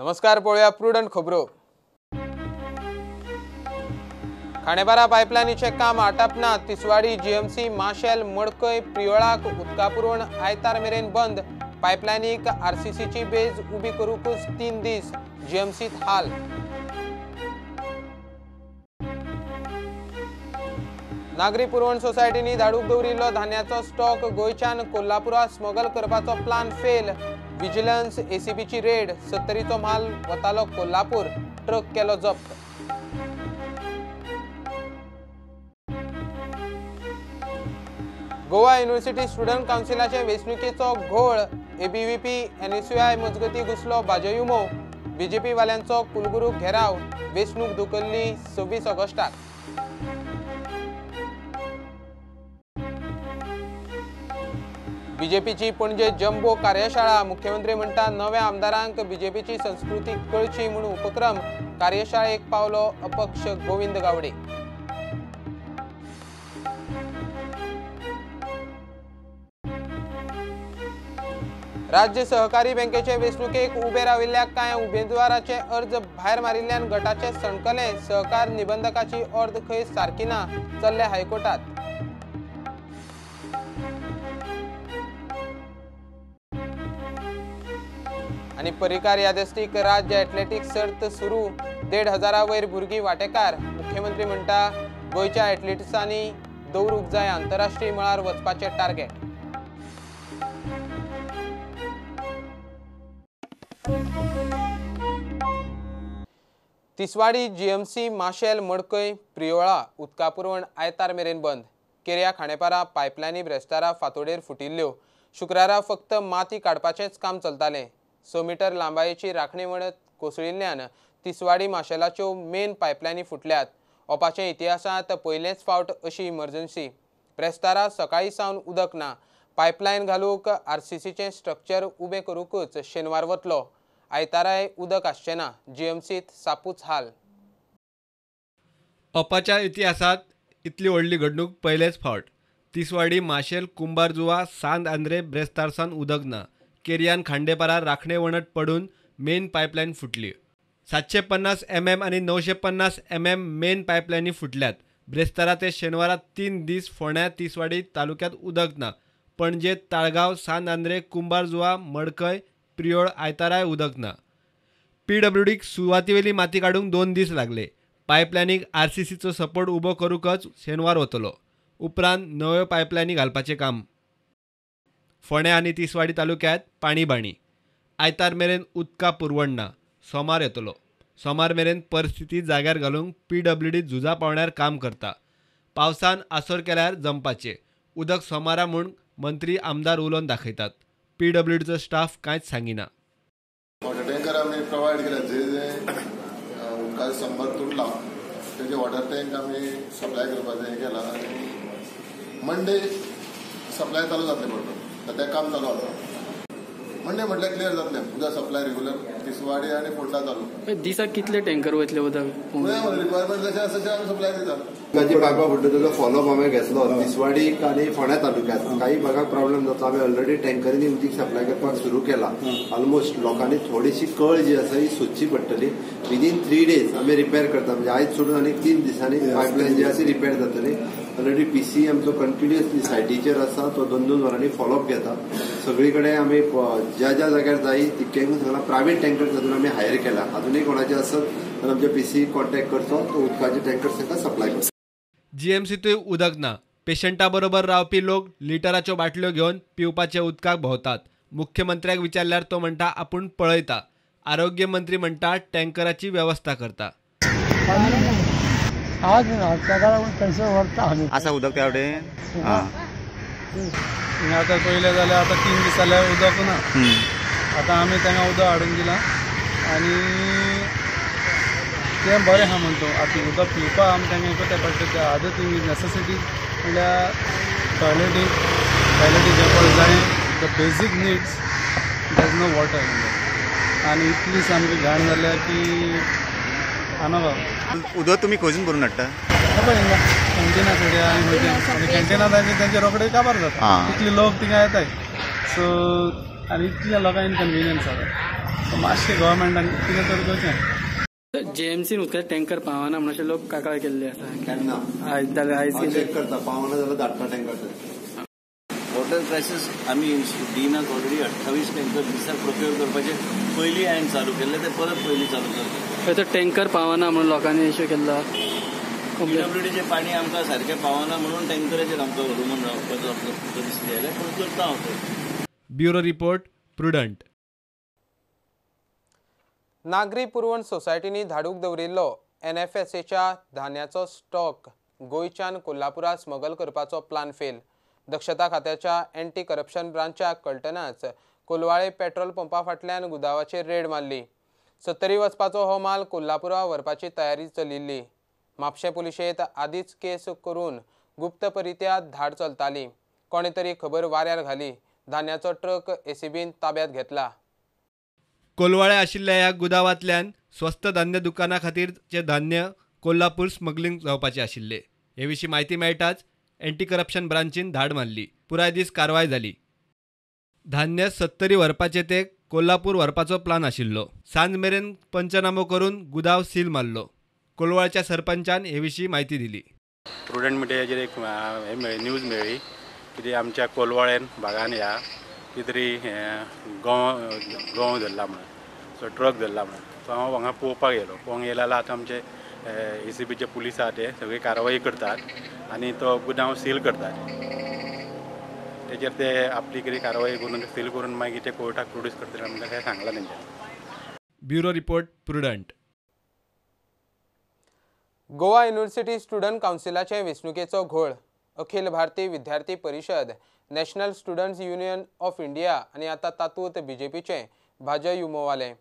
नमस्कार, पळया प्रुडंट खबरो। खाणेपारा पायपलायनीचे काम आटपना। तिसवाडी जीएमसी माशेल मडकय प्रियोळाक उदका पुरवण आयतार मेरेन बंद। पायपलायनीक आरसीसीची बेज उबी करूकच 3 दीस जीएमसीत हाल। नागरी पुरवण सोसायटीनी धाडूक दवरिल्लो धान्याचो स्टॉक गोयच्यान कोल्हापुरा स्मगल करपाचो प्लान फेल। विजिलन्स एसीबीची रेड। 70चो माल वतालो कोल्हापूर, ट्रक केलो जप्त। गोवा युनिव्हर्सिटी स्टुडंट काउन्सिलाचे वेंचणुकेचो घोळ। एबीव्हीपी एनएसयूआय मजगती घुसलो बाजयुमो। बीजेपी वाल्यांचो कुलगुरू घेराव। वेंचणूक धुकल्ली 26 ऑगस्टाक। बीजेपीची पणजे जम्बो कार्यशाळा। मुख्यमंत्री म्हणटा नव्या आमदारांक बीजेपीची संस्कृती कळची म्हणून उपक्रम। कार्यशाळेक पावलो अपक्ष गोविंद गावडे। राज्य सहकारी बँकेचे वेंचणुकेक उबे राविल्ल्या कांय उमेदवाराचे अर्ज भायर मारिल्ल्यान गटाचे सणकले। सहकार निबंधकाची अर्द खंय सारकी ना, चल्ले हायकोर्टात। आणि परिकार यादस्तीक राज्य एथलेटिक्स सर्त सुरू। 1,500 वयर भुरगीं वांटेकार। मुख्यमंत्री म्हणटा गोयच्या एथलीट्सांनी दवरूंक जाय आंतरराष्ट्रीय मळार वचपाचे टार्गेट। तिसवाडी जीएमसी माशेल मडकय प्रियोळा उदका पुरवण आयतार मेरेन बंद। केऱ्या खाणेपारा पायपलायनी ब्रेस्तारा फातोडेर फुटिल्ल्यो। शुक्रारा फक्त माती काडपाचेच काम चलताले। 6 मीटर लांबायेची राखणी वणत कोसळिल्ल्यान तिसवाडी माशेलाच्यो मेन पायपलायनी फुटल्यात। ओपाचे इतिहासांत पयलेच फावट अशी इमर्जन्सी। ब्रेस्तारा सकाळी सावन उदक ना। पायपलायन घालूक आरसीसीचे स्ट्रक्चर उबे करूकच शेनवार वतलो। आयताराय उदक आसचें ना। जीएमसीत सापूच हाल। ओपाच्या इतिहासात इतली व्हडली घडणूक पयलेच फावट। तिसवाडी माशेल कुंभारजुवा सांत आंद्रे ब्रेस्तारसान उदक ना। केरियान खांडेपारा राखणे वणट पडून मेन पायपलायन फुटली। 750 mm आणि 950 mm मेन पायपलायनी फुटल्यात। ब्रेस्तारा ते शेनवारा 3 दीस फोण्या तिसवाडी तालुक्यात उदक ना। पणजे, ताळगाव, सांत आंद्रे, कुंभारजुवा, मडकय, प्रियोळ आयताराय उदक ना। पीडब्ल्यूडीक सुवातीवेली माती काडूंक 2 दीस लागले। पायपलायनीक आरसीसीचो सपोर्ट उबो करूकच शेनवार वतलो। उपरांत नव्यो पायपलायनी घालपाचें काम। फोण्या आनी तिसवाडी तालुक्यात पाणीबाणी। आयतार मेरेन उदका पुरवण ना। सोमार येतलो। सोमार मेरेन परिस्थिती जाग्यार घालूंक पीडब्ल्यूडी झुजा पावण्यार काम करता। पावसान आसोर केल्यार जमपाचे। उदक सोमारा म्हूण मंत्री आमदार उलोवन दाखयतात। पीडब्ल्यूडीचो स्टाफ कांयच सांगिना। वॉटर टँकर आमी प्रोवायड केला। जे उदकाचो संपर्क तुटला तेजे वॉटर टँक आमी सप्लाय करपाचें केला आनी मंडे सप्लाय चालू जातलें पडटलें। तें काम चालू आसा। मंडे म्हटल्यार क्लियर जातलें उदक सप्लाय रेग्युलर तिसवाडी आनी फोंडा चालू। दिसाक कितले टँकर वयतले उदक? रिक्वायरमेंट जशें आसा तशें आमी सप्लाय दिता। उदकाची बागा फुटली ताजो फॉलोअप हांवें घेतलो तिसवाडीक आनी फोंड्या तालुक्यांत। काही भागाक प्रॉब्लेम जाता। आमी ऑलरेडी टँकरींनी उदीक सप्लाय करपाक सुरू केला। ऑलमोस्ट लोकांनी थोडीशी कळ जी आसा ही सोदची पडटली। विदीन 3 days आमी रिपेर करता। म्हणजे आयज सोडून आनी 3 दिसांनी पायपलायन जी आसा ती रिपेर जातली। ऑलरेडी पीसी आमचो कंटिन्युअसली सायटीचेर आसा। तो 2-2 वरांनी फॉलोअप घेता। सगळी कडेन आमी ज्या ज्या जाग्यार जाय तितक्यांक सगळ्या प्रायव्हेट टँकर तातूंत आमी हायर केला। अजूनही कोणाचे आसत तर आमच्या पीसी कॉन्टॅक्ट करचो। तो उदकाचे टँकर तांकां सप्लाय करता। जीएमसीतूय उदक ना। पेशंटा बरोबर रावपी लोक लिटराच्यो बाटल्यो घेवन पिवपाचे उदकाक भोंवतात। मुख्यमंत्र्याक विचारल्यार तो म्हणटा आपूण पळयता। आरोग्य मंत्री म्हणटा टँकराची व्यवस्था करता। आसा उदक त्या वटेन? आता पयले जाल्यार आता 3 दीस जाल्यार उदक ना। आता आमी तांकां उदक हाडून दिलां आनी तें बरें आहा म्हणतो। आतां उदक पिवपाक आमी तांकां कोत्या पडटा। अदर थिंग इज नेसेसिटी म्हणल्यार टॉयलेटी जे पळय जाय the basic needs there is no water आनी इतली सामकी घाण जाल्या की आनाका। उदक तुमी खंयसून भरून हाडटा? कॅन्टिना कडेन आनी कॅन्टिना तांचे रोखडे काबार जाता। इतले लोक थिंगा येताय। सो आनी इतल्या लोकांक इनकन्विनियन्स जाता सो मातशें गव्हर्मेंटान कितें तर करचें. जेएमसीन उदकाचे टँकर पावना म्हणून अशे लोक कागाळ केल्ले आसा. केन्ना आयज जाल्यार आयज हांव चॅक करता पावना जाल्यार धाडटा टँकर. वॉटर क्रायसीस आमी डिनाक ऑलरेडी 28 टँकर दिसाक प्रोक्युअर करपाचे पयलीं हांवें चालू केल्ले ते परत पयलीं चालू करता. खंय तर टँकर पावना म्हणून लोकांनी इश्यू केला. पीडब्ल्यूडीचें पाणी आमकां सारकें पावना म्हणून टँकराचेर आमकां रुमून रावपाचो आपलो परिस्थिती आयल्या पूण करता हांव ते. Bureau report prudent. नागरी पुरवण सोसायटींनी धाडूक दवरिल्लो NFSAच्या धान्याचो स्टॉक गोंयच्यान कोल्हापुरात स्मगल करपाचो प्लान फेल. दक्षता खात्याच्या एंटी करप्शन ब्रांचाक कळटनाच कोलवाळे पेट्रोल पंपा फाटल्यान गुदावाचेर रेड मारली. 70 वचपाचो हो माल कोल्हापुरा व्हरपाची तयारी चलिल्ली. म्हापशें पुलिशेंत आदींच केस करून गुप्तपरित्या धाड चलताली. कोणे तरी खबर वाऱ्यार घाली. धान्याचो ट्रक ACBन ताब्यात घेतला. कोलवाळे आशिल्ल्या ह्या गुदावांतल्यान स्वस्त धान्य दुकाना खातीरचे धान्य कोल्हापूर स्मगलिंग जावपाचे आशिल्ले. हे विशीं म्हायती मेळटाच एंटी करप्शन ब्रांचीन धाड मारली. पुराय दीस कारवाय जाली. धान्य 70 व्हरपाचे ते कोल्हापूर व्हरपाचो प्लान आशिल्लो. सांज मेरेन पंचनामो करून गुदाव सील मारलो. कोलवाळच्या सरपंचान हे विशीं म्हायती दिली. प्रुडंट मिडियाचेर एक न्यूज मेळ्ळी की आमच्या कोलवाळेन भागान ह्या कितें तरी गंव धरला म्हणून सो ट्रक धरला म्हणून. सो हांव हांगा पळोवपाक गेलो. पळोवंक गेले जाल्यार आतां आमचे ACBचे पुलीस आहा ते सगळी कारवाई करतात आनी तो गुदांव सील करतात. तेजेर ते आपली कितें कारवाई करून सील करून मागीर ते कोर्टाक प्रोड्यूस करतले आमकां तें सांगलां तेंच्यानी. Bureau report Prudent. Goa university student कावन्सिलाचे वेंचणुकेचो घोळ. Akhil Bharatiya Vidyarthi Parishad, national students union of India आनी आतां तातूंत BJPचे भाजय युमोवाले.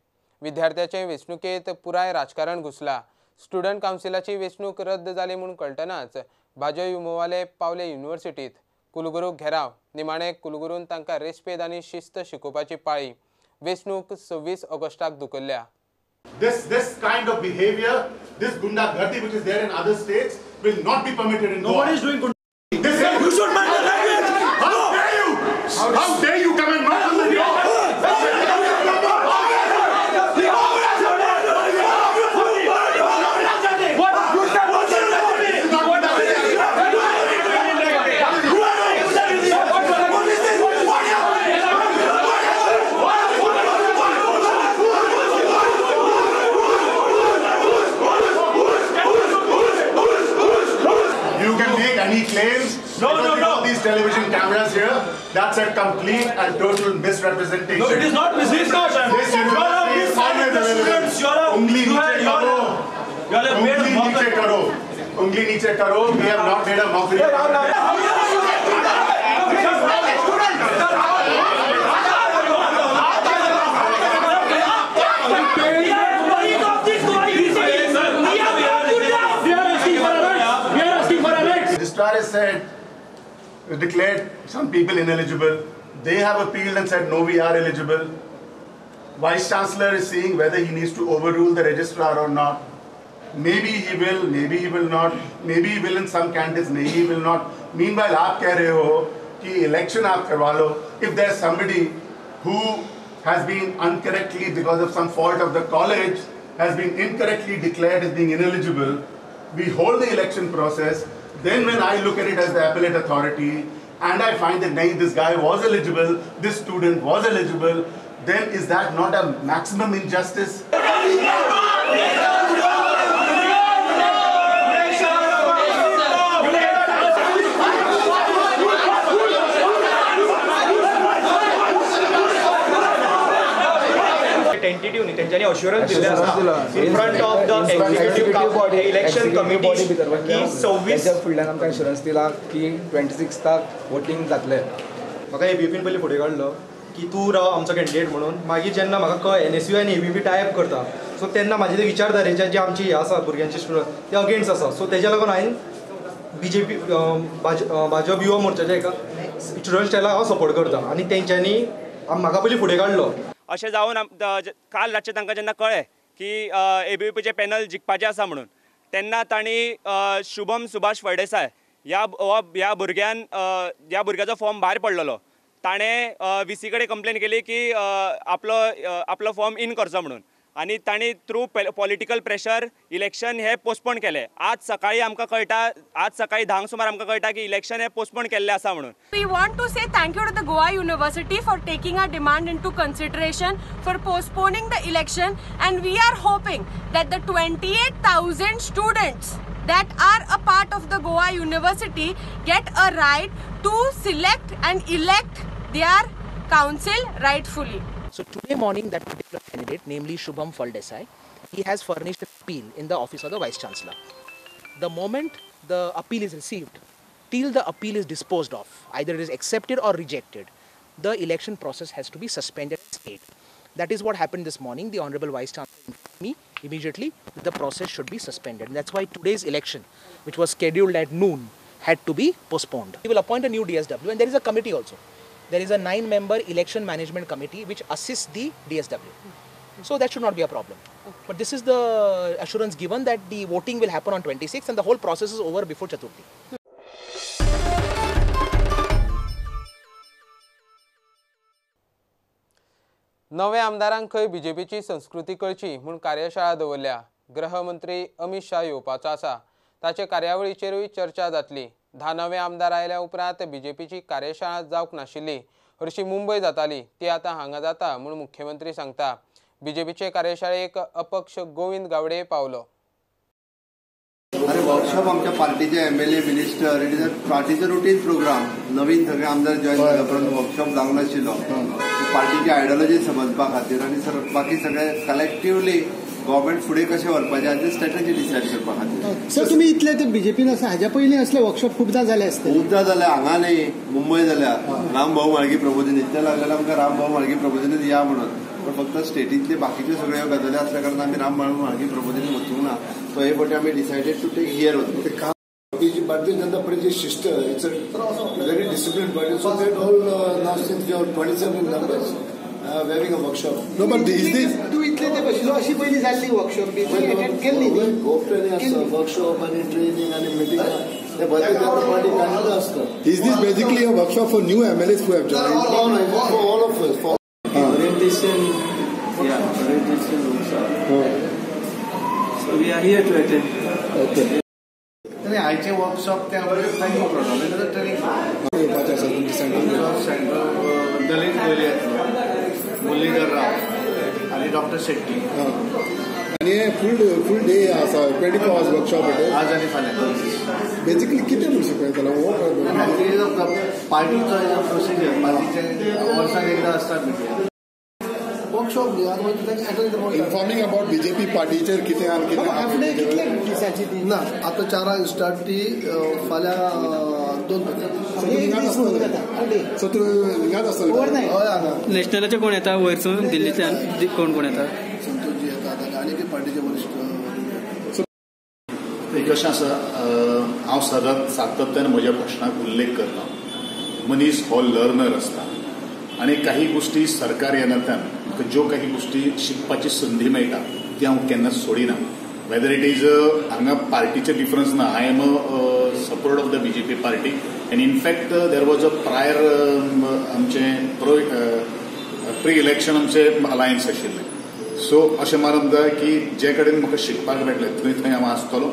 विद्यार्थ्याचे वेंचणुकेंत पुराय राजकारण घुसला. स्टुडंट कावन्सिलाची वेंचणूक रद्द जाली म्हूण कळटनाच भाजय युमोवाले पावले युनिव्हर्सिटींत. कुलगुरूक घेराव. निमाणे कुलगुरून तांकां रेस्पेद आनी शिस्त शिकोवपाची पाळी. वेंचणूक 26 ऑगस्टाक धुकल्ल्या. This kind of behavior, this gundagardi which is there in other states will not be permitted in Goa. Nobody is doing gundagardi. This is, you should mind the language. How dare you? How dare you come and knock on the door? Any claims? No. All these television cameras here, that's a complete and total misrepresentation. No, it is not misrepresentation. This university is always available. Ungli niche karo. We have not made a mockery. Registrar has said, declared some people ineligible. They have appealed and said, no, we are eligible. Vice Chancellor is seeing whether he needs to overrule the registrar or not. Maybe he will, maybe he will not. Maybe he will in some candidates, maybe he will not. Meanwhile, aap keh rahe ho ki election aap karwa lo. If there's somebody who has been incorrectly, because of some fault of the college, has been incorrectly declared as being ineligible, we hold the election process. Then when I look at it as the appellate authority and I find that this guy was eligible, this student was eligible, then is that not a maximum injustice? Tentatively त्यांच्यानी assurance दिले आसा in front of the executive election committee की 26 फुडल्यान आमकां insurance दिला की 26 voting जातलें. म्हाका ABPन पयलीं फुडें काडलो की तूं राव आमचो कॅन्डिडेट म्हणून. मागीर जेन्ना म्हाका कळ्ळें NSU आनी ABP टायप करता सो तेन्ना म्हाजी ते विचारधारेचे जे आमची हे आसा भुरग्यांचे स्टुडंट ते अगेन्स्ट आसा. सो तेज्या लागून हांवें BJP भाजप युवा मोर्चाच्या एका स्टुडंट स्टायलाक हांव सपोर्ट करता आनी तेंच्यांनी म्हाका पयलीं फुडें काडलो. अशें जावन काल रातचें तांकां जेन्ना कळ्ळें की ABPचें पॅनल जिखपाचें आसा म्हणून तेन्ना तांणी शुभम सुभाष फळदेसाय ह्या भुरग्याचो फॉर्म भायर पडलेलो ताणें VC कडेन कंप्लेन केली की आपलो फॉर्म इन करचो म्हणून आनी तांणी थ्रू पॉलिटिकल प्रेशर इलेक्शन हे पोस्टपोन केले. आज सकाळी आमकां कळटा, आज सकाळी 10 सुमार आमकां कळटा की इलेक्शन हे पोस्टपोन केल्ले आसा म्हणून. We want to say thank you to the Goa University for taking our demand into consideration for postponing the election, and we are hoping that the 28,000 students that are a part of the Goa University get a right to select and elect their council rightfully. So today morning that particular candidate, namely Shubham Faldesai, he has furnished an appeal in the office of the Vice Chancellor. The moment the appeal is received, till the appeal is disposed of, either it is accepted or rejected, the election process has to be suspended and stayed. That is what happened this morning. The Honorable Vice Chancellor informed me immediately that the process should be suspended. And that's why today's election, which was scheduled at noon, had to be postponed. We will appoint a new DSW, and there is a committee also. There is a 9-member election management committee which assists the DSW. So that should not be a problem. But this is the assurance given that the voting will happen on 26th and the whole process is over before Chaturthi. नव्या आमदारांक खंय बीजेपीची संस्कृती कळची म्हूण कार्यशाळा दवरल्या. गृहमंत्री अमित शाह येवपाचो आसा. ताचे कार्यावळीचेरूय चर्चा जातली. 10 नवे आमदार आयल्या उपरांत बीजेपीची कार्यशाळा जावंक नाशिल्ली. हरशी मुंबय जाताली ती आतां हांगा जाता म्हूण मुख्यमंत्री सांगता. बीजेपीचे कार्यशाळेक अपक्ष गोविंद गावडे पावलो. अरे वर्कशॉप आमच्या पार्टीचे MLA minister, it is a पार्टीचो रुटीन प्रोग्राम. नवीन सगळे आमदार जॉईन जाले परंतु वर्कशॉप जावंक नाशिल्लो. पार्टीची आयडियोलॉजी समजपा खातीर आनी बाकी सगळे कलेक्टिवली गव्हर्मेंट फुडें कशें व्हरपाचें हाची स्ट्रॅटेजी डिसायड करपा खातीर. सर तुमी इतले ते बीजेपीन आसा, हाज्या पयलीं असले वर्कशॉप खूबदां जाले आसतले. खूबदां जाल्या, हांगा न्ही मुंबय जाल्या. राम भाऊ म्हाळगी प्रबोधन इतलें लागलेलें आमकां राम भाऊ म्हाळगी प्रबोधनीत या म्हणून. पण फक्त स्टेटीतले बाकीचे सगळ्यो गजाली आसल्या कारणान आमी राम भाऊ म्हाळगी प्रबोधनीत वचूंक ना. सो हे फावटी आमी डिसायडेड टू टेक हियर वचूंक. Bharatiya Janata Party's sister, it's a very disciplined party. So they all now since they are 27 members having a workshop. No, but is this? तू इतले ते बसलो अशी पहिली जाल्ली वर्कशॉप बी अटेंड केल्ली न्ही. गोप्यानी असतं वर्कशॉप आणि ट्रेनिंग आणि मीटिंग ते भारतीय जनता पार्टी काढलं असतं. Is this basically a workshop for new MLAs who have joined? No, for all of us. For orientation, orientation also. So we are here to attend. Okay. आयचे workshop ते training programme training centre दलित मुरलीधर राव आणि doctor Shetty आणि फुल day आसा 24 hours workshop आज आणि फाल्यां. Basically कितें म्हणून शिकयतलो पार्टीचो प्रोसिजर पार्टीचे वर्साक एकदा आसता meeting workshop informing about BJP पार्टीचेर कितें आनी कितें ना आतां 4 स्टार्ट ती फाल्यां 2 सो तूं हिंगाच आसतलो. नॅशनलाचे कोण येता वयरसून दिल्लींतल्यान कोण कोण येता? संतोषजी येतात आनी ते पार्टीचे वरिश्ठ. कशें आसा, हांव सदांच सातत्यान म्हज्या प्रश्नाक उल्लेख करता. मनीस हो लर्नर आसता आनी काही गोष्टी सरकार येनातल्यान ज्यो काही गोष्टी शिकपाची संधी मेळटा ती हांव केन्नाच सोडिना. वेदर इट इज हांगा पार्टीचे डिफरन्स ना. I am a support of the BJP party end in fact there was a prior आमचे प्री इलेक्शन आमचे अलायन्स आशिल्ले. सो अशें मानूंक जाय की जे कडेन म्हाका शिकपाक मेळटलें थंय हांव आसतलो.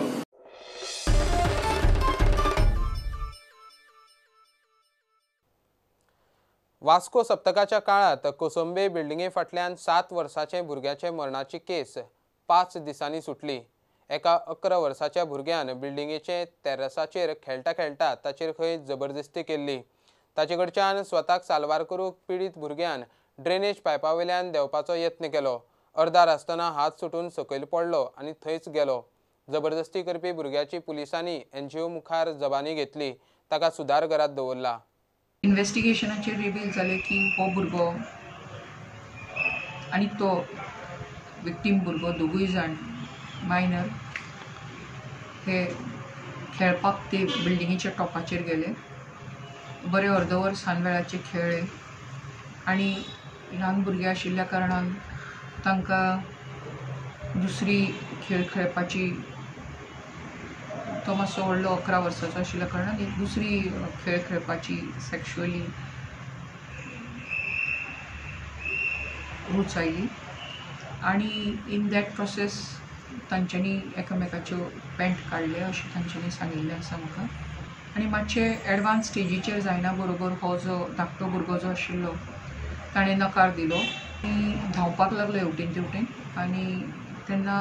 वास्को सप्तकाच्या काळात कोसंबे बिल्डिंगे फाटल्यान 7 वर्साचे भुरग्याचे मरणाची केस 5 दिसांनी सुटली. एका 11 वर्साच्या भुरग्यान बिल्डिंगेचे टेरेसाचेर खेळटा खेळटा ताचेर खंय जबरदस्ती केल्ली. ताचे कडच्यान स्वताक साल्वार करूंक पीडित भुरग्यान ड्रेनेज पायपा वयल्यान देंवपाचो यत्न केलो. अर्दार आसतना हात सुटून सकयल पडलो आनी थंयच गेलो. जबरदस्ती करपी भुरग्याची पुलिसांनी NGO मुखार जबानी घेतली. ताका सुधार घरात दवरला. इन्व्हेस्टिगेशनाचेर रिवील जालें की हो भुरगो आनी तो विक्टीम भुरगो दोगूय जाण मायनर हे खेळपाक ते बिल्डिंगेच्या टॉपाचेर गेले. बरे अर्दवर सांजवेळाचे खेळ्ळे आनी ल्हान भुरगीं आशिल्ल्या कारणान तांकां दुसरी खेळ खेळपाची, तो मातसो व्हडलो 11 वर्साचो आशिल्ल्या कारणान एक दुसरी खेळ खेळपाची सेक्शुअली रूच आयली आणि इन दॅट प्रोसेस तांच्यांनी एकामेकाच्यो पॅन्ट काडले अशें तांच्यांनी सांगिल्लें आसा म्हाका आनी मातशे एडवान्स स्टेजीचेर जायना बरोबर हो जो धाकटो भुरगो जो आशिल्लो ताणें नकार दिलो आनी धांवपाक लागलो हेवटेन तेवटेन आनी तेन्ना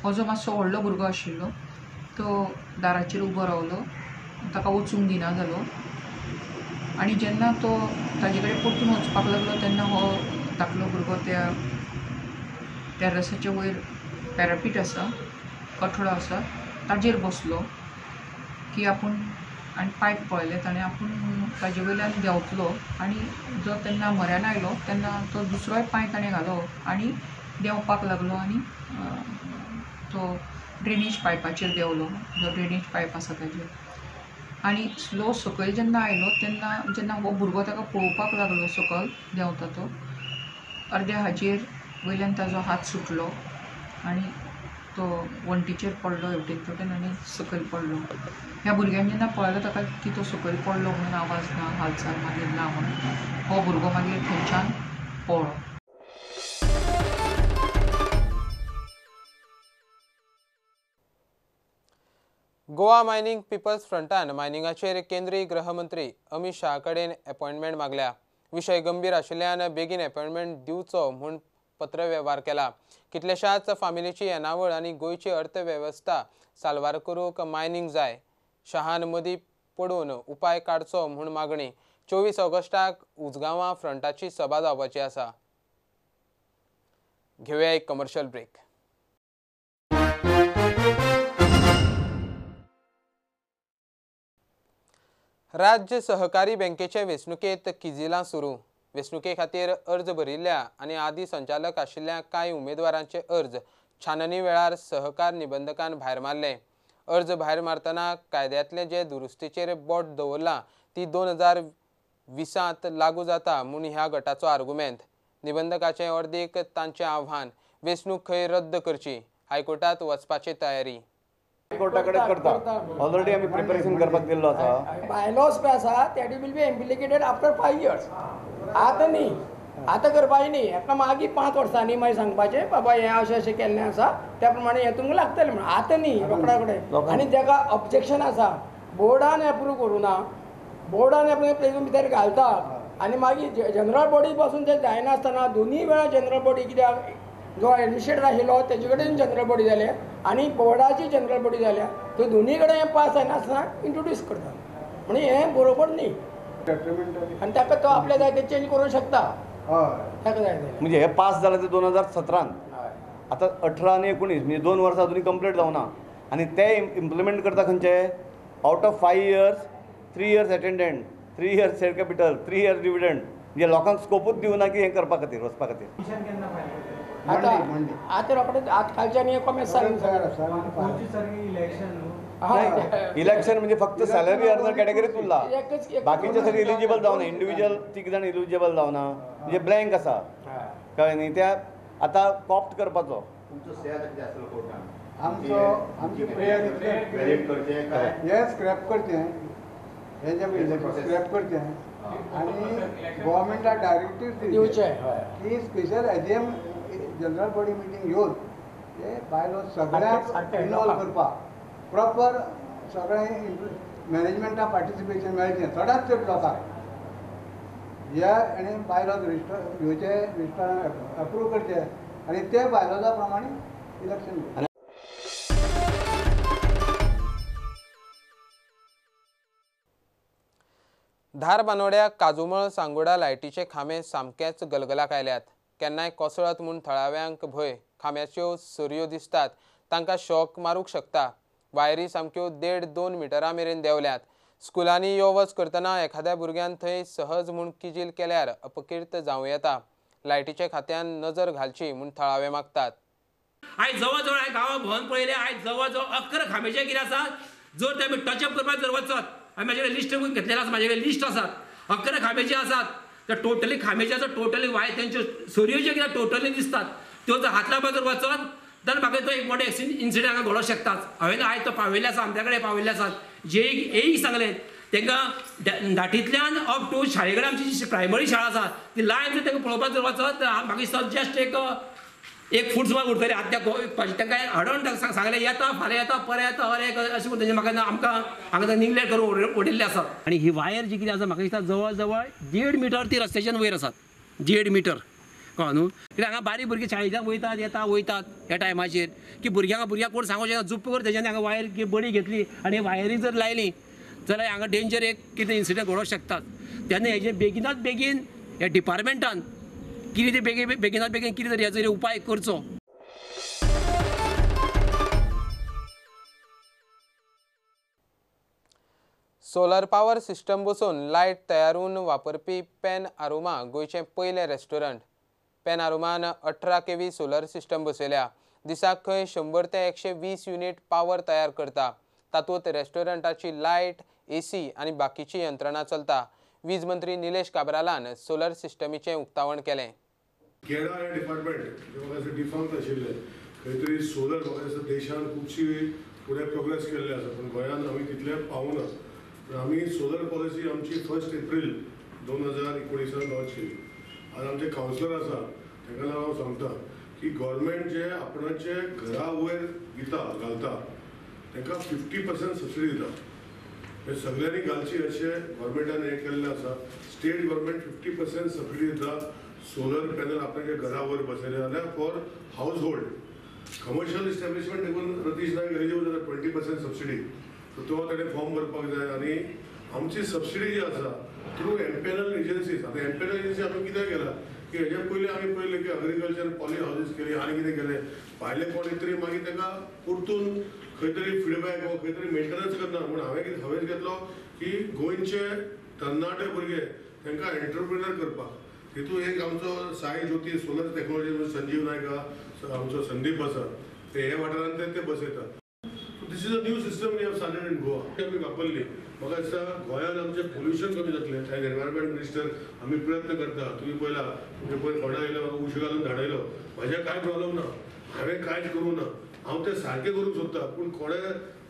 हो जो मातसो व्हडलो भुरगो आशिल्लो तो दाराचेर उबो रावलो ताका वचूंक दिना जालो आनी जेन्ना तो ताजे कडेन परतून वचपाक लागलो तेन्ना हो धाकलो भुरगो त्या टेरसाच्या वयर पॅरापीट आसा कठडो आसा ताजेर बसलो की आपूण आनी पायप पळयले ताणें आपूण ताजे वयल्यान देंवतलो आनी जो तेन्ना म्हऱ्यान आयलो तेन्ना तो दुसरोय पांय ताणें घालो आनी देंवपाक लागलो आनी तो ड्रेनेज पायपाचेर देंवलो जो ड्रेनेज पायप आसा ताजेर आनी स्लो सकयल जेन्ना आयलो तेन्ना जेन्ना हो भुरगो ताका पळोवपाक लागलो सकयल देंवता तो अर्द्या हाजेर वयल्यान ताजो हात सुटलो आनी तो वणटीचेर पडलो हेवटेन तेवटेन आनी सकयल पडलो ह्या भुरग्यान जेन्ना पळयलो ताका की तो सकयल पडलो म्हणून आवाज ना हालचाल मागीर ना म्हणून हो भुरगो मागीर थंयच्यान पळलो. गोवा मायनिंग पीपल्स फ्रंटान मायनिंगाचेर केंद्रीय गृहमंत्री अमित शाह कडेन अपॉइंटमेंट मागल्या. विशय गंभीर आशिल्ल्यान बेगीन अपॉइंटमेंट दिवचो म्हूण पत्रव्यवहार केला. कितल्याशाच फामिलीची येणावळ आनी गोंयची अर्थवेवस्था साल्वार करूंक मायनिंग जाय. शहान मदीं पडून उपाय काडचो म्हूण मागणी. 24 ऑगस्टाक उजगांवां फ्रंटाची सभा जावपाची आसा. घेवया एक कमर्शियल ब्रेक. राज्य सहकारी बँकेचे वेंचणुकेंत किजिलां सुरू. वेंचणुके खातीर अर्ज भरिल्ल्या आनी आदी संचालक आशिल्ल्या कांय उमेदवारांचे अर्ज छाननी वेळार सहकार निबंधकान भायर मारले. अर्ज भायर मारतना कायद्यांतले जे दुरुस्तीचेर बोट दवरलां ती 2020त लागू जाता म्हूण ह्या गटाचो आर्ग्युमेंट. निबंधकाचे अर्देक तांचें आव्हान वेंचणूक खंय रद्द करची. हायकोर्टात वचपाची तयारी. कोर्टा कडेन करता ऑलरेडी आमी प्रिपरेशन करपाक दिल्लो आसा. बायलॉज पळय आसा that will be इम्प्लिकेटेड after 5 years. आतां न्ही आतां करपाचें न्ही हेका मागीर 5 वर्सांनी मागीर सांगपाचें बाबा हें अशें अशें केल्लें आसा त्या प्रमाणे हें तुमकां लागतलें म्हणून. आतां न्ही रोखडा कडेन आनी ताका ऑब्जेक्शन आसा बोर्डान एप्रूव करूना बोर्डान एप्रूव तेतून भितर घालता आनी मागीर जनरल बॉडी पासून तें जायनासतना दोनूय वेळा जनरल बॉडी कित्याक जो एडमिनिस्ट्रेटर आशिल्लो तेजे कडेन जनरल बॉडी जाले आनी बोर्डाची जनरल बॉडी जाल्या थंय दोनूय कडेन हें पास जायनासतना इंट्रोड्यूस करता म्हणजे हें बरोबर न्ही आनी ताका तो आपल्या जाय ते चेंज करूंक शकता. ताका जाय म्हणजे हे पास जालें ते 2017 आतां 18 आनी 19 म्हणजे 2 वर्सां अजूनय कंप्लीट जावना आनी ते इम्प्लिमेंट करता खंयचे out of 5 years 3 years attendant 3 years share capital 3 years dividend म्हणजे लोकांक स्कोपूच दिवना की हें करपा खातीर वचपा खातीर. आतां रोखडें आतां खालच्यान हें कॉमेंट इलेक्शन म्हणजे फक्त सॅलरी अर्ज कॅटेगरीच उरला बाकीचे सगळे इलिजिबल जावना. इंडिव्हिज्युअल 3 जाण इलिजिबल जावना म्हणजे ब्लँक आसा कळ्ळें न्ही. त्या आतां कॉप्ट करपाचो आमची प्रेयर हे स्क्रॅप करचें हे जे स्क्रॅप करचें आनी गव्हर्मेंटाक डायरेक्टीव दिवचे की special AGM general body meeting घेवन ते बायलो सगळ्यांक इनवॉल्व करपाक प्रॉपर सगळें मॅनेजमेंटाक पार्टिसिपेशन मेळचें चडांत चड लोकांक ह्या आनी बायलॉज रजिस्टर घेवचे रजिस्टरान अप्रूव करचे आनी ते बायलॉजा प्रमाणे इलेक्शन घेवचें. धार बांदोड्या काजुमळ सांगोडा लायटीचे खांबे सामकेच गलगलाक आयल्यात. केन्नाय कोसळत म्हूण थळाव्यांक भंय. खांब्याच्यो सरयो दिसतात तांकां शॉक मारूंक शकता. वायरी सामक्यो 1.5-2 मिटरां मेरेन देंवल्यात. स्कुलांनी यो वच करतना एखाद्या भुरग्यान थंय सहज म्हूण किजील केल्यार अपकीर्त जावं येता. लायटीचे खात्यान नजर घालची म्हूण थळावे मागतात. आयज जवळ जवळ हांवें गांवां भोंवन पळयलें आयज जवळ जवळ 11 खांबेचे कितें आसात. जर ते आमी टचअप करपाक जर वचत हांवें म्हाजे कडेन लिस्ट घेतलेलें आसा म्हाजे कडेन लिस्ट आसात 11 खांबेचे आसात. ते टोटली खांबेचे आसा टोटली वाय तेंच्यो सरयो ज्यो कितें टोटली दिसतात त्यो जर हात लावपाक जर वचत जाल्यार म्हाका तो एक मोठो इन्सिडंट हांगा घडोवंक शकता. हांवें आयज तो पावयल्ले आसा आमच्या कडेन पावयल्ले आसात. जे सांगलें तांकां धाटींतल्यान अप टू शाळे कडेन आमची जी प्रायमरी शाळा आसा ती लायन जर तांकां पळोवपाक जर वचत म्हाका दिसता जस्ट एक फूट सुमार उरतली आतां तांकां हाडून सांगलें येता फाल्यां येता परत येता हर एक अशें करून म्हाका आमकां हांगा निग्लेक्ट करून उडयल्लें आसा आनी ही वायर जी कितें आसा म्हाका दिसता जवळ जवळ 1.5 मिटर ती रस्त्याच्यान वयर आसात 1.5 मिटर कळ्ळें न्हू कित्याक हांगा बारीक भुरगीं शाळेंतल्यान वयतात ह्या टायमाचेर की भुरग्यांक कोण सांगूंक जुप्प कर तेज्यान हांगा वायर बडी घेतली आनी वायरी जर लायली जाल्यार हांगा डेंजर एक कितें इन्सिडंट घडोवंक शकतात तेन्ना हेजें बेगिनात बेगीन ह्या डिपार्टमेंटान कितें ते बेगिनात बेगीन कितें तरी हेचो उपाय करचो. सोलर पावर सिस्टम बसोवन लायट तयारून वापरपी पेन आरुमा गोंयचें पयलें रेस्टॉरंट. पेन आरुमान 18 kV सोलर सिस्टम बसयल्या. दिसाक खंय 100 ते 120 युनिट पावर तयार करता. तातूंत रेस्टॉरंटाची लायट, AC आनी बाकीची यंत्रणा चलता. वीज मंत्री निलेश काब्रालान सोलर सिस्टमीचें उक्तावण केलें. केडा हे डिपार्टमेंट जे म्हाका डिफॉल्ट आशिल्ले खंय तरी सोलर म्हाका दिसता देशान खुबशी फुडें प्रोग्रेस केल्ले आसा पूण गोंयान आमी तितले पावना. आमी सोलर पॉलिसी आमची 1 एप्रील 2019 लॉन्च केली. आज आमचे कावन्सिलर आसा ताका लागून हांव सांगता की गव्हर्मेंट जे आपणाचे घरा वयर घालता तांकां 50% सबसिडी दिता. हे सगळ्यांनी घालची अशें गव्हर्मेंटान हें केल्लें आसा. स्टेट गव्हर्मेंट 50% सबसिडी दिता. सोलर पॅनल आपल्याच्या घरा वयर बसयले जाल्यार for house hold. Commercial establishment देखून रतीश नायक एलिजिबल जाता 20% सबसिडी. सो तो ताणें फॉर्म भरपाक जाय आनी आमची सबसिडी जी आसा थ्रू एम्पॅनल एजन्सीज. आतां एम्पॅनल एजन्सी आमी कितें केला की हेज्या पयलीं आमी पळयलें की एग्रीकल्चर पॉली हावजीस केली आनी कितें केलें भायले कोण तरी मागीर ताका परतून खंय तरी फीडबॅक वा खंय तरी मेंटेनन्स करना. पूण हांवें घेतलो की गोंयचे तरणाटे भुरगे तांकां एंटरप्रिनर करपाक तितून एक आमचो साई ज्योती सोलर टॅक्नॉलॉजी संजीव नायक आमचो संदीप आसा ते हे वाठारांत ते बसयतात. This is a new system we have started in Goa. आमी वापरली. म्हाका दिसता गोंयांत आमचें पोल्युशन कमी जातलें. थंय एनवायरमेंट मिनिस्टर आमी प्रयत्न करता. तुमी पळयला म्हणजे पळय कोणा येयलो म्हाका उशो घालून धाडयलो. म्हाजें कांय प्रॉब्लम ना. हांवें कांयच करूं ना. हांव तें सारकें करूंक सोदता. पूण कोणे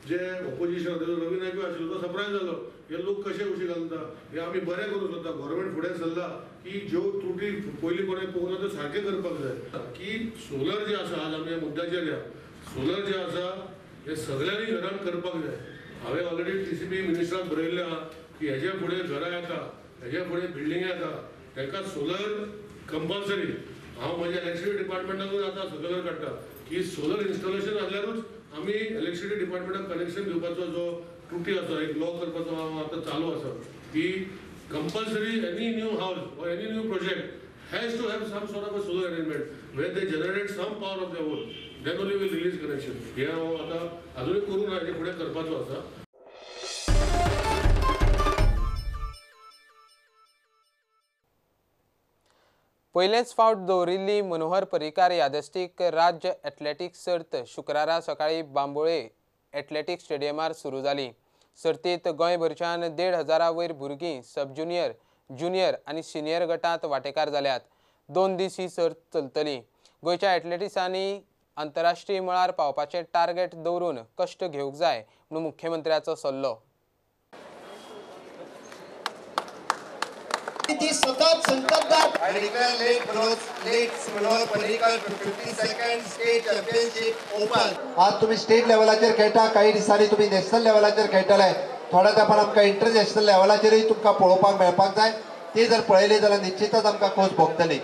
जे ऑपोजिशन रवी नायक आशिल्लो तो सरप्रायज जालो हे लोक कशे उशे घालता हे आमी बरें करूंक सोदता. गव्हर्मेंट फुडें सरला की ज्यो त्रुटी पयलीं कोणें पळोवना त्यो सारकें करपाक जाय की सोलर जे आसा आज आमी ह्या मुद्द्याचेर या सोलर जे आसा हे सगळ्यांनी घरान करपाक जाय. हांवें ऑलरेडी TCP मिनिस्टराक बरयल्लें आहा की हेजे फुडें घरां येता हेजे फुडें बिल्डिंग येता तांकां सोलर कंपल्सरी. हांव म्हाज्या इलेक्ट्रिसिटी डिपार्टमेंटाकूच आतां सर्क्युलर काडटा की सोलर इन्स्टॉलेशन जाल्यारूच आमी इलेक्ट्रिसिटी डिपार्टमेंटाक कनेक्शन दिवपाचो जो त्रुटी आसा एक लॉ करपाचो हांव आतां चालू आसा की कंपल्सरी एनी न्यू हावस or any new project has to have some sort of a solar arrangement where they generate some power of their own. Then only will release connection. हे हांव आतां अजूनय करूं ना हेजे फुडें करपाचो आसा. पयलेच फावट दवरिल्ली मनोहर पर्रीकार यादस्तीक राज्य एथलेटिक्स सर्त शुक्रारा सकाळी बांबोळे एथलेटिक्स स्टेडियमार सुरू जाली. सर्तीत गोंयभरच्यान 1,500 वयर भुरगीं सब ज्युनियर, ज्युनियर आनी सिनियर गटांत वांटेकार जाल्यात. 2 दीस ही सर्त चलतली. गोंयच्या एथलेटिक्सांनी आंतरराष्ट्रीय मळार पावपाचें टार्गेट दवरून कश्ट घेवंक जाय म्हणून मुख्यमंत्र्याचो सल्लो. सतत संततधार medical Manohar Parrikar 52nd state championship open. आज तुम्ही स्टेट लेवलाचेर खेळटा काही दिसांनी तुम्ही नॅशनल लेवलाचेर खेळटले. थोड्या तेंपान आमकां इंटरनॅशनल लेवलाचेरूय तुमकां पळोवपाक मेळपाक जाय. ती जर पळयली जाल्यार निश्चितच आमकां खोस भोगतली.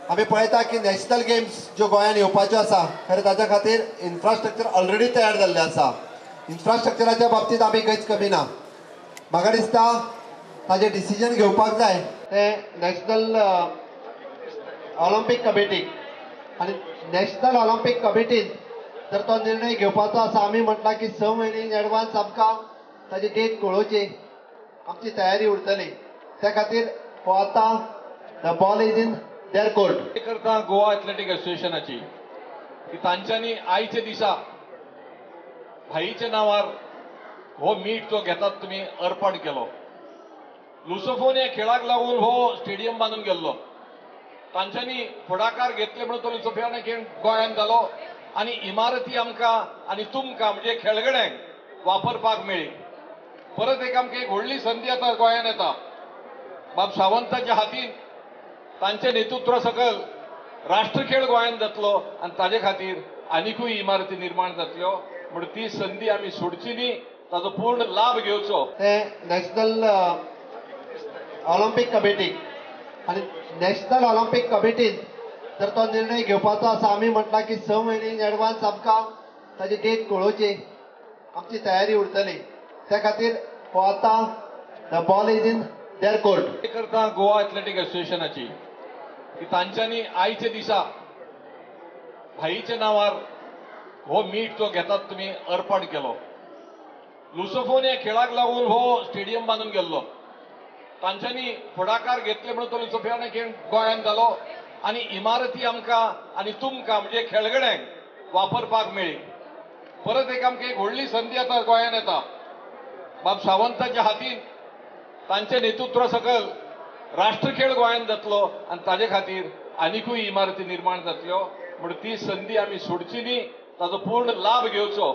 आमी पळयता की नॅशनल गेम्स ज्यो गोंयांत येवपाच्यो आसा खरें ताच्या खातीर इन्फ्रास्ट्रक्चर ऑलरेडी तयार जाल्लें आसा. इन्फ्रास्ट्रक्चराच्या बाबतींत आमी खंयच कमी ना. म्हाका दिसता ताजें डिसिजन घेवपाक जाय तें नॅशनल ऑलिंपीक कमिटीक आनी नॅशनल ऑलिंपीक कमिटीन जर तो निर्णय घेवपाचो आसा. आमी म्हटलां की 6 म्हयने इन एडवान्स आमकां ताजी डेट कळोवची आमची तयारी उरतली. त्या खातीर हो आतां the ball is in their court. करता गोवा एथलेटिक असोसिएशनाची की तांच्यांनी आयच्या दिसा भाईच्या नांवार हो मीट जो घेतात तुमी अर्पण केलो. लुसोफोन ह्या खेळाक लागून हो स्टेडियम बांदून गेल्लो. तांच्यांनी फुडाकार घेतले म्हणून तो लुसोफोन खेळ गोंयांत जालो आनी इमारती आमकां आनी तुमकां म्हणजे खेळगड्यांक वापरपाक मेळ्ळी. परत एक आमकां एक व्हडली संदी आतां गोंयांत येता. बाब सावंताच्या हातीन तांचे नेतृत्वा सकल राष्ट्रखेळ गोंयांत जातलो आनी ताजे खातीर आनिकूय इमारती निर्माण जातल्यो. म्हण ती संदी आमी सोडची न्ही, ताजो पूर्ण लाभ घेवचो. ते नॅशनल ऑलिंपिक कमिटी आणि नॅशनल ऑलिंपिक कमिटीन जर तो निर्णय घेवपाचो आसा, आमी म्हटला की 6 म्हयने इन एडवान्स आमकां ताजी डेट कळोवची, आमची तयारी उरतली. त्या खातीर हो आतां the ball is in their court. करता गोवा एथलेटीक असोसिएशनाची की तांच्यांनी आयच्या दिसा भाईच्या नांवार हो मीट जो घेतात तुमी अर्पण केलो. लुसोफोन ह्या खेळाक लागून हो स्टेडियम बांदून गेल्लो. तांच्यांनी फुडाकार घेतले म्हणून तो लुसोफोन खेळ गोंयांत जालो आनी इमारती आमकां आनी तुमकां म्हणजे खेळगड्यांक वापरपाक मेळ्ळी. परत एक आमकां एक व्हडली संदी आतां गोंयांत येता. बाब सावंताच्या हातीन तांचे नेतृत्वा सकल राष्ट्रखेळ गोंयांत जातलो आनी ताजे खातीर आनिकूय इमारती निर्माण जातल्यो. म्हण ती संदी आमी सोडची न्ही, ताजो पूर्ण लाभ घेवचो.